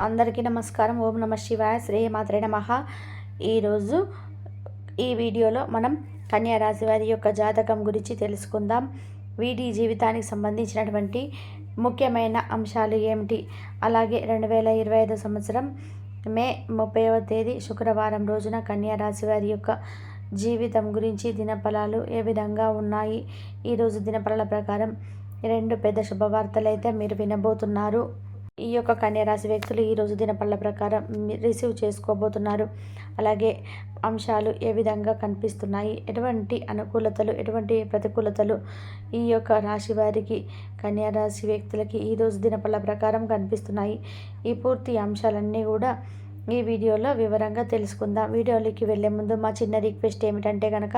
అందరికీ నమస్కారం. ఓం నమ శివాయ. శ్రీమాత్రే నమః. ఈరోజు ఈ వీడియోలో మనం కన్యా రాశి వారి యొక్క జాతకం గురించి తెలుసుకుందాం. వీటి జీవితానికి సంబంధించినటువంటి ముఖ్యమైన అంశాలు ఏమిటి, అలాగే 2025 సంవత్సరం మే 30వ తేదీ శుక్రవారం రోజున కన్యా రాశి వారి యొక్క జీవితం గురించి దినఫలాలు ఏ విధంగా ఉన్నాయి. ఈరోజు దినఫలాల ప్రకారం 2 పెద్ద శుభవార్తలు అయితే మీరు వినబోతున్నారు. ఈ యొక్క కన్యా రాశి వ్యక్తులు ఈరోజు దినఫలాల ప్రకారం రిసీవ్ చేసుకోబోతున్నారు. అలాగే అంశాలు ఏ విధంగా కనిపిస్తున్నాయి, ఎటువంటి అనుకూలతలు, ఎటువంటి ప్రతికూలతలు ఈ యొక్క రాశి వారికి, కన్యా రాశి వ్యక్తులకి ఈరోజు దినఫలాల ప్రకారం కనిపిస్తున్నాయి. ఈ పూర్తి అంశాలన్నీ కూడా ఈ వీడియోలో వివరంగా తెలుసుకుందాం. వీడియోలోకి వెళ్ళే ముందు మా చిన్న రిక్వెస్ట్ ఏమిటంటే కనుక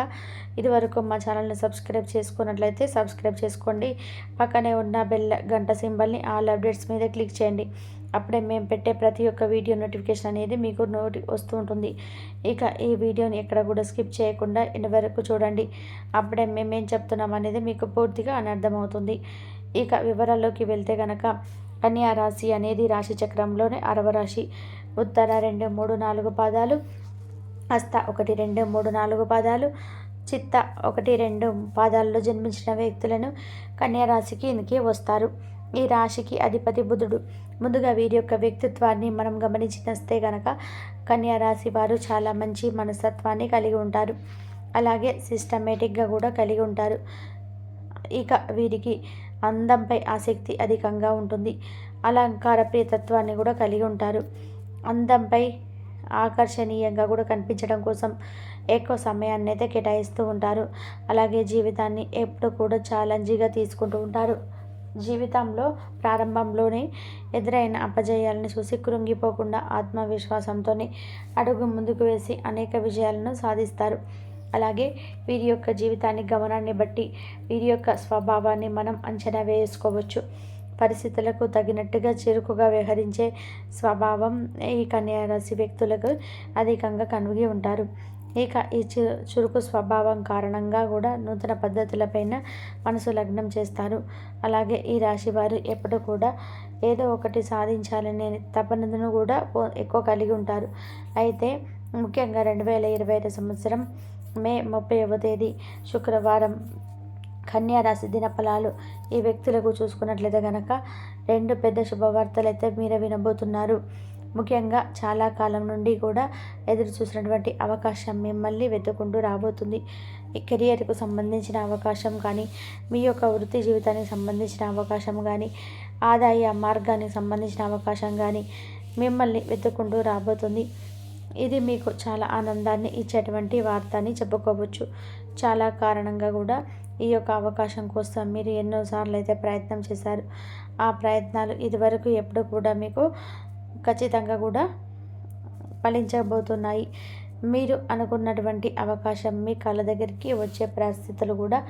ఇదివరకు మా ఛానల్ని సబ్స్క్రైబ్ చేసుకున్నట్లయితే సబ్స్క్రైబ్ చేసుకోండి. పక్కనే ఉన్న బెల్ గంట సింబల్ని ఆల్ అప్డేట్స్ మీద క్లిక్ చేయండి. అప్పుడే మేము పెట్టే ప్రతి ఒక్క వీడియో నోటిఫికేషన్ అనేది మీకు వస్తూ ఉంటుంది. ఇక ఈ వీడియోని ఎక్కడ కూడా స్కిప్ చేయకుండా ఇంటి వరకు చూడండి. అప్పుడే మేమేం చెప్తున్నాం అనేది మీకు పూర్తిగా అర్థమవుతుంది. ఇక వివరాల్లోకి వెళ్తే కనుక కన్యా రాశి అనేది రాశి చక్రంలోనే 6వ రాశి. ఉత్తర 2, 3, 4 పాదాలు, హస్త 1, 2, 3, 4 పాదాలు, చిత్త 1, 2 పాదాల్లో జన్మించిన వ్యక్తులను కన్యా రాశికి ఇందుకే వస్తారు. ఈ రాశికి అధిపతి బుధుడు. ముందుగా వీరి యొక్క వ్యక్తిత్వాన్ని మనం గమనించిస్తే కనుక కన్యా రాశి వారు చాలా మంచి మనస్తత్వాన్ని కలిగి ఉంటారు. అలాగే సిస్టమేటిక్గా కూడా కలిగి ఉంటారు. ఇక వీరికి అందంపై ఆసక్తి అధికంగా ఉంటుంది. అలంకార ప్రియతత్వాన్ని కూడా కలిగి ఉంటారు. అందంపై ఆకర్షణీయంగా కూడా కనిపించడం కోసం ఎక్కువ సమయాన్ని అయితే కేటాయిస్తూ ఉంటారు. అలాగే జీవితాన్ని ఎప్పుడు కూడా ఛాలెంజ్గా తీసుకుంటూ ఉంటారు. జీవితంలో ప్రారంభంలోనే ఎదురైన అపజయాలను చూసి కృంగిపోకుండా ఆత్మవిశ్వాసంతో అడుగు ముందుకు వేసి అనేక విజయాలను సాధిస్తారు. అలాగే వీరి యొక్క జీవితాన్ని గమనాన్ని బట్టి వీరి యొక్క స్వభావాన్ని మనం అంచనా వేసుకోవచ్చు. పరిస్థితులకు తగినట్టుగా చురుకుగా వ్యవహరించే స్వభావం ఈ కన్యా రాశి వ్యక్తులకు అధికంగా కలిగి ఉంటారు. ఇక ఈ చురుకు స్వభావం కారణంగా కూడా నూతన పద్ధతులపైన మనసు లగ్నం చేస్తారు. అలాగే ఈ రాశి వారు ఎప్పుడు కూడా ఏదో ఒకటి సాధించాలనే తపనను కూడా ఎక్కువ కలిగి ఉంటారు. అయితే ముఖ్యంగా 2025 సంవత్సరం మే 30వ తేదీ శుక్రవారం కన్యా రాశి దినఫలాలు ఈ వ్యక్తులకు చూసుకున్నట్లయితే కనుక 2 పెద్ద శుభవార్తలు అయితే మీరు వినబోతున్నారు. ముఖ్యంగా చాలా కాలం నుండి కూడా ఎదురు చూసినటువంటి అవకాశం మిమ్మల్ని వెతుకుంటూ రాబోతుంది. ఈ కెరియర్కు సంబంధించిన అవకాశం కానీ, మీ యొక్క వృత్తి జీవితానికి సంబంధించిన అవకాశం కానీ, ఆదాయ మార్గానికి సంబంధించిన అవకాశం కానీ మిమ్మల్ని వెతుకుంటూ రాబోతుంది. ఇది మీకు చాలా ఆనందాన్ని ఇచ్చేటువంటి వార్త అని చెప్పుకోవచ్చు. చాలా కారణంగా కూడా ఈ యొక్క అవకాశం కోసం మీరు ఎన్నోసార్లు అయితే ప్రయత్నం చేశారు. ఆ ప్రయత్నాలు ఇదివరకు ఎప్పుడు కూడా మీకు ఖచ్చితంగా కూడా ఫలించబోతున్నాయి. మీరు అనుకున్నటువంటి అవకాశం మీ కళ్ళ దగ్గరికి వచ్చే పరిస్థితులు కూడా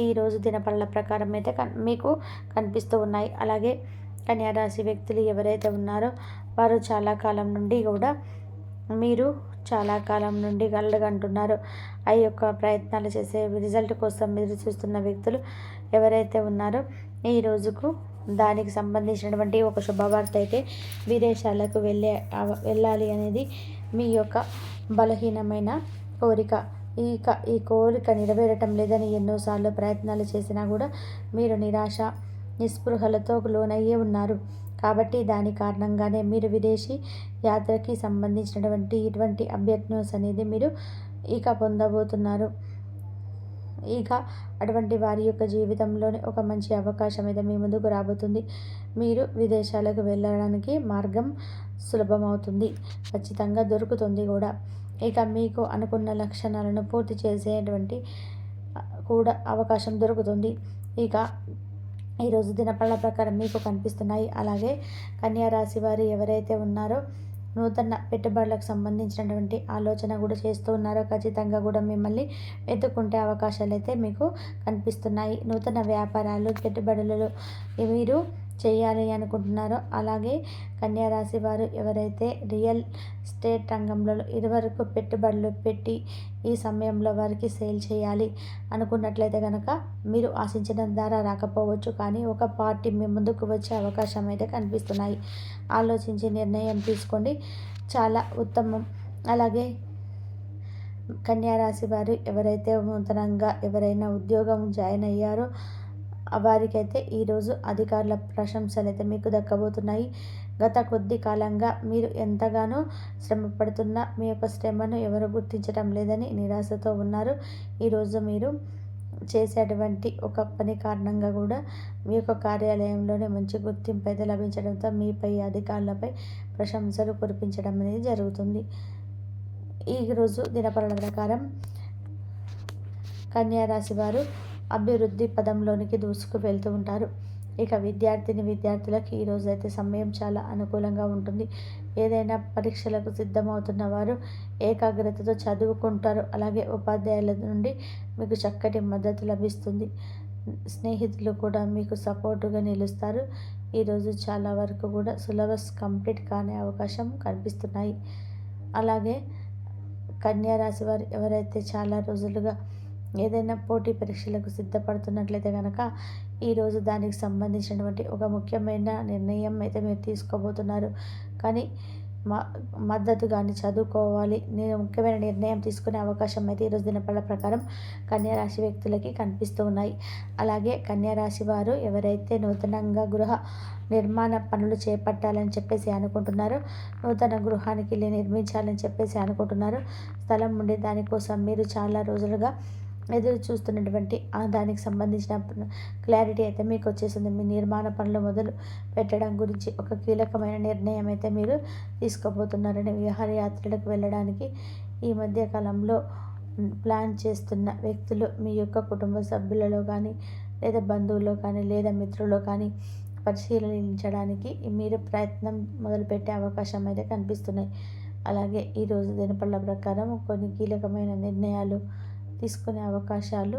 ఈరోజు దినఫలాల ప్రకారం అయితే మీకు కనిపిస్తూ ఉన్నాయి. అలాగే కన్యా రాశి వ్యక్తులు ఎవరైతే ఉన్నారో వారు చాలా కాలం నుండి కూడా మీరు చాలా కాలం నుండి కలగంటున్నారు. ఆ యొక్క ప్రయత్నాలు చేసే రిజల్ట్ కోసం మీరు చూస్తున్న వ్యక్తులు ఎవరైతే ఉన్నారో ఈ రోజుకు దానికి సంబంధించినటువంటి ఒక శుభవార్త అయితే విదేశాలకు వెళ్ళాలి అనేది మీ యొక్క బలహీనమైన కోరిక. ఈ కోరిక నెరవేరటం లేదని ఎన్నోసార్లు ప్రయత్నాలు చేసినా కూడా మీరు నిరాశ నిస్పృహలతో లోనయ్యే ఉన్నారు. కాబట్టి దాని కారణంగానే మీరు విదేశీ యాత్రకి సంబంధించినటువంటి ఇటువంటి అప్డేట్ న్యూస్ అనేది మీరు ఇక పొందబోతున్నారు. ఇక అటువంటి వారి యొక్క జీవితంలోనే ఒక మంచి అవకాశం అయితే మీ ముందుకు రాబోతుంది. మీరు విదేశాలకు వెళ్ళడానికి మార్గం సులభమవుతుంది, ఖచ్చితంగా దొరుకుతుంది కూడా. ఇక మీకు అనుకున్న లక్షణాలను పూర్తి చేసేటువంటి కూడా అవకాశం దొరుకుతుంది. ఇక ఈరోజు దినఫలాల ప్రకారం మీకు కనిపిస్తున్నాయి. అలాగే కన్యా రాశి వారు ఎవరైతే ఉన్నారో నూతన పెట్టుబడులకు సంబంధించినటువంటి ఆలోచన కూడా చేస్తూ ఉన్నారో ఖచ్చితంగా కూడా మిమ్మల్ని వెతుక్కుంటే అవకాశాలు అయితే మీకు కనిపిస్తున్నాయి. నూతన వ్యాపారాలు, పెట్టుబడులలో మీరు చేయాలి అనుకుంటున్నారో, అలాగే కన్యా రాశి వారు ఎవరైతే రియల్ ఎస్టేట్ రంగంలో ఇదివరకు పెట్టుబడులు పెట్టి ఈ సమయంలో వారికి సేల్ చేయాలి అనుకున్నట్లయితే కనుక మీరు ఆశించిన ధర రాకపోవచ్చు, కానీ ఒక పార్టీ మీ ముందుకు వచ్చే అవకాశం అయితే కనిపిస్తున్నాయి. ఆలోచించి నిర్ణయం తీసుకోండి, చాలా ఉత్తమం. అలాగే కన్యా రాశి వారు ఎవరైతే నూతనంగా ఎవరైనా ఉద్యోగం జాయిన్ అయ్యారో వారికైతే ఈరోజు అధికారుల ప్రశంసలు అయితే మీకు దక్కబోతున్నాయి. గత కొద్ది కాలంగా మీరు ఎంతగానో శ్రమ పడుతున్నా మీ యొక్క శ్రమను ఎవరు గుర్తించడం లేదని నిరాశతో ఉన్నారు. ఈరోజు మీరు చేసేటువంటి ఒక పని కారణంగా కూడా మీ యొక్క కార్యాలయంలోనే మంచి గుర్తింపు అయితే లభించడంతో మీపై అధికారులపై ప్రశంసలు కురిపించడం అనేది జరుగుతుంది. ఈరోజు దినపరణ ప్రకారం కన్యా రాశి వారు అభివృద్ధి పదంలోనికి దూసుకు వెళ్తూ ఉంటారు. ఇక విద్యార్థులకు ఈరోజు అయితే సమయం చాలా అనుకూలంగా ఉంటుంది. ఏదైనా పరీక్షలకు సిద్ధమవుతున్న వారు ఏకాగ్రతతో చదువుకుంటారు. అలాగే ఉపాధ్యాయుల నుండి మీకు చక్కటి మద్దతు లభిస్తుంది. స్నేహితులు కూడా మీకు సపోర్టుగా నిలుస్తారు. ఈరోజు చాలా వరకు కూడా సిలబస్ కంప్లీట్ కాని అవకాశం కనిపిస్తున్నాయి. అలాగే కన్యా రాశి వారు ఎవరైతే చాలా రోజులుగా ఏదైనా పోటీ పరీక్షలకు సిద్ధపడుతున్నట్లయితే కనుక ఈరోజు దానికి సంబంధించినటువంటి ఒక ముఖ్యమైన నిర్ణయం అయితే మీరు తీసుకోబోతున్నారు. కానీ మద్దతు కానీ చదువుకోవాలి, నేను ముఖ్యమైన నిర్ణయం తీసుకునే అవకాశం అయితే ఈరోజు దినపళ్ళ ప్రకారం కన్యా రాశి వ్యక్తులకి కనిపిస్తూ ఉన్నాయి. అలాగే కన్యా రాశి వారు ఎవరైతే నూతనంగా గృహ నిర్మాణ పనులు చేపట్టాలని చెప్పేసి అనుకుంటున్నారో, నూతన గృహానికి నిర్మించాలని చెప్పేసి అనుకుంటున్నారో, స్థలం ఉండే దానికోసం మీరు చాలా రోజులుగా ఎదురు చూస్తున్నటువంటి దానికి సంబంధించిన క్లారిటీ అయితే మీకు వచ్చేసింది. మీ నిర్మాణ పనులు మొదలు పెట్టడం గురించి ఒక కీలకమైన నిర్ణయం అయితే మీరు తీసుకోబోతున్నారని, విహారయాత్రలకు వెళ్ళడానికి ఈ మధ్య కాలంలో ప్లాన్ చేస్తున్న వ్యక్తులు మీ యొక్క కుటుంబ సభ్యులలో కానీ, లేదా బంధువుల్లో కానీ, లేదా మిత్రుల్లో కానీ పరిశీలించడానికి మీరు ప్రయత్నం మొదలుపెట్టే అవకాశం అయితే కనిపిస్తున్నాయి. అలాగే ఈరోజు దినపళ్ళ ప్రకారం కొన్ని కీలకమైన నిర్ణయాలు తీసుకునే అవకాశాలు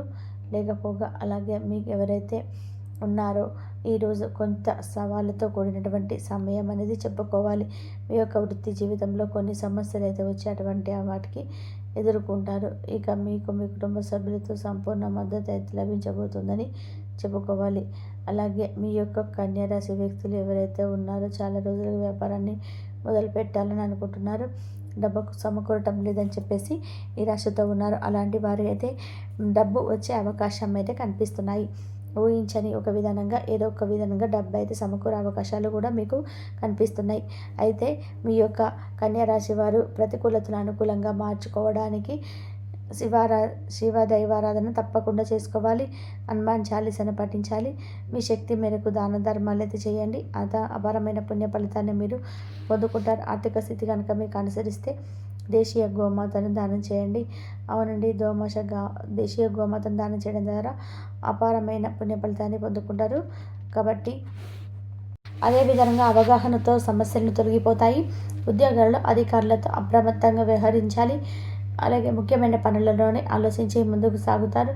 లేకపోగా, అలాగే మీకు ఎవరైతే ఉన్నారో ఈరోజు కొంత సవాళ్ళతో కూడినటువంటి సమయం అనేది చెప్పుకోవాలి. మీ యొక్క వృత్తి జీవితంలో కొన్ని సమస్యలు అయితే వచ్చేటువంటి వాటికి ఎదుర్కొంటారు. ఇక మీకు మీ కుటుంబ సభ్యులతో సంపూర్ణ మద్దతు అయితే లభించబోతుందని చెప్పుకోవాలి. అలాగే మీ యొక్క కన్యా రాశి వ్యక్తులు ఎవరైతే ఉన్నారో చాలా రోజులుగా వ్యాపారాన్ని మొదలు పెట్టాలని అనుకుంటున్నారు, డబ్బుకు సమకూరటం లేదని చెప్పేసి ఈ రాశితో ఉన్నారు. అలాంటి వారు అయితే డబ్బు వచ్చే అవకాశం అయితే కనిపిస్తున్నాయి. ఊహించని ఒక విధానంగా ఏదో ఒక విధంగా డబ్బు అయితే సమకూరే అవకాశాలు కూడా మీకు కనిపిస్తున్నాయి. అయితే మీ యొక్క కన్యా రాశి వారు ప్రతికూలతను అనుకూలంగా మార్చుకోవడానికి శివ దైవారాధన తప్పకుండా చేసుకోవాలి. హనుమాన్ చాలీసాను పఠించాలి. మీ శక్తి మేరకు దాన ధర్మాలు అయితే చేయండి. అపారమైన పుణ్య ఫలితాన్ని మీరు పొందుకుంటారు. ఆర్థిక స్థితి కనుక మీకు అనుసరిస్తే దేశీయ గోమాతను దానం చేయండి. అవునండి, దేశీయ గోమాతను దానం చేయడం ద్వారా అపారమైన పుణ్య ఫలితాన్ని పొందుకుంటారు. కాబట్టి అదేవిధంగా అవగాహనతో సమస్యలను తొలగిపోతాయి. ఉద్యోగాల్లో అధికారులతో అప్రమత్తంగా వ్యవహరించాలి. అలాగే ముఖ్యమైన పనులలోనే ఆలోచించి ముందుకు సాగుతారు.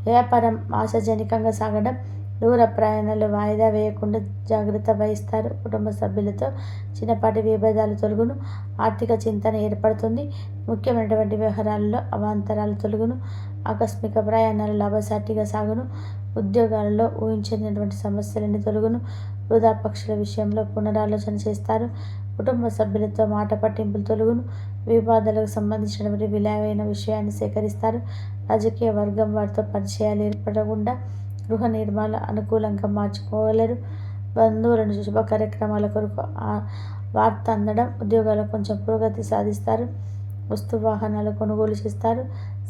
వ్యాపారం ఆశాజనకంగా సాగడం, దూర ప్రయాణాలు వాయిదా వేయకుండా జాగ్రత్త వహిస్తారు. కుటుంబ సభ్యులతో చిన్నపాటి విభేదాలు తొలగును. ఆర్థిక చింతన ఏర్పడుతుంది. ముఖ్యమైనటువంటి వ్యవహారాల్లో అవాంతరాలు తొలగును. ఆకస్మిక ప్రయాణాలు లాభసాటిగా సాగును. ఉద్యోగాలలో ఊహించినటువంటి సమస్యలన్నీ తొలగును. వృధా పక్షుల విషయంలో పునరాలోచన చేస్తారు. కుటుంబ సభ్యులతో మాట పట్టింపులు తొలగును. వివాదాలకు సంబంధించినటువంటి విలువైన విషయాన్ని సేకరిస్తారు. రాజకీయ వర్గం వారితో పరిచయాలు ఏర్పడకుండా గృహ నిర్మాణ అనుకూలంగా మార్చుకోగలరు. బంధువులను శుభ కార్యక్రమాల కొరకు వార్త అందడం, ఉద్యోగాల్లో కొంచెం పురోగతి సాధిస్తారు. వస్తు వాహనాలు కొనుగోలు చేస్తారు.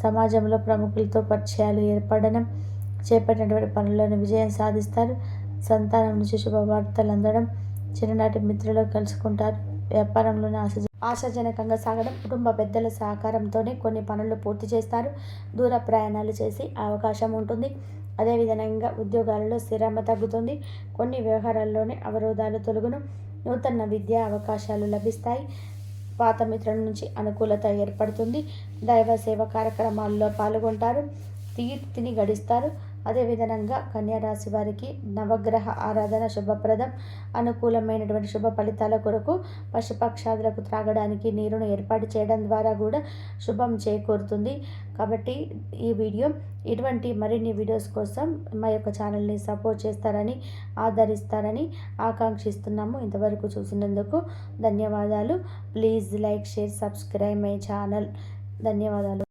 సమాజంలో ప్రముఖులతో పరిచయాలు ఏర్పడడం, చేపట్టినటువంటి పనులను విజయం సాధిస్తారు. సంతానం నుంచి శుభవార్తలు అందడం, చిన్ననాటి మిత్రులు కలుసుకుంటారు. వ్యాపారంలోనే ఆశాజనకంగా సాగడం, కుటుంబ పెద్దల సహకారంతోనే కొన్ని పనులు పూర్తి చేస్తారు. దూర ప్రయాణాలు చేసే అవకాశం ఉంటుంది. అదేవిధంగా ఉద్యోగాలలో స్థిరమ తగ్గుతుంది. కొన్ని వ్యవహారాల్లోనే అవరోధాలు తొలగును. నూతన విద్యా అవకాశాలు లభిస్తాయి. పాత మిత్రుల నుంచి అనుకూలత ఏర్పడుతుంది. దైవ సేవ కార్యక్రమాల్లో పాల్గొంటారు. కీర్తిని గడిస్తారు. అదేవిధంగా కన్యారాశి వారికి నవగ్రహ ఆరాధన శుభప్రదం. అనుకూలమైనటువంటి శుభ ఫలితాల కొరకు పశుపక్షాదులకు త్రాగడానికి నీరును ఏర్పాటు చేయడం ద్వారా కూడా శుభం చేకూరుతుంది. కాబట్టి ఈ వీడియో ఇటువంటి మరిన్ని వీడియోస్ కోసం మా యొక్క ఛానల్ని సపోర్ట్ చేస్తారని, ఆదరిస్తారని ఆకాంక్షిస్తున్నాము. ఇంతవరకు చూసినందుకు ధన్యవాదాలు. Please like, share, subscribe my channel. ధన్యవాదాలు.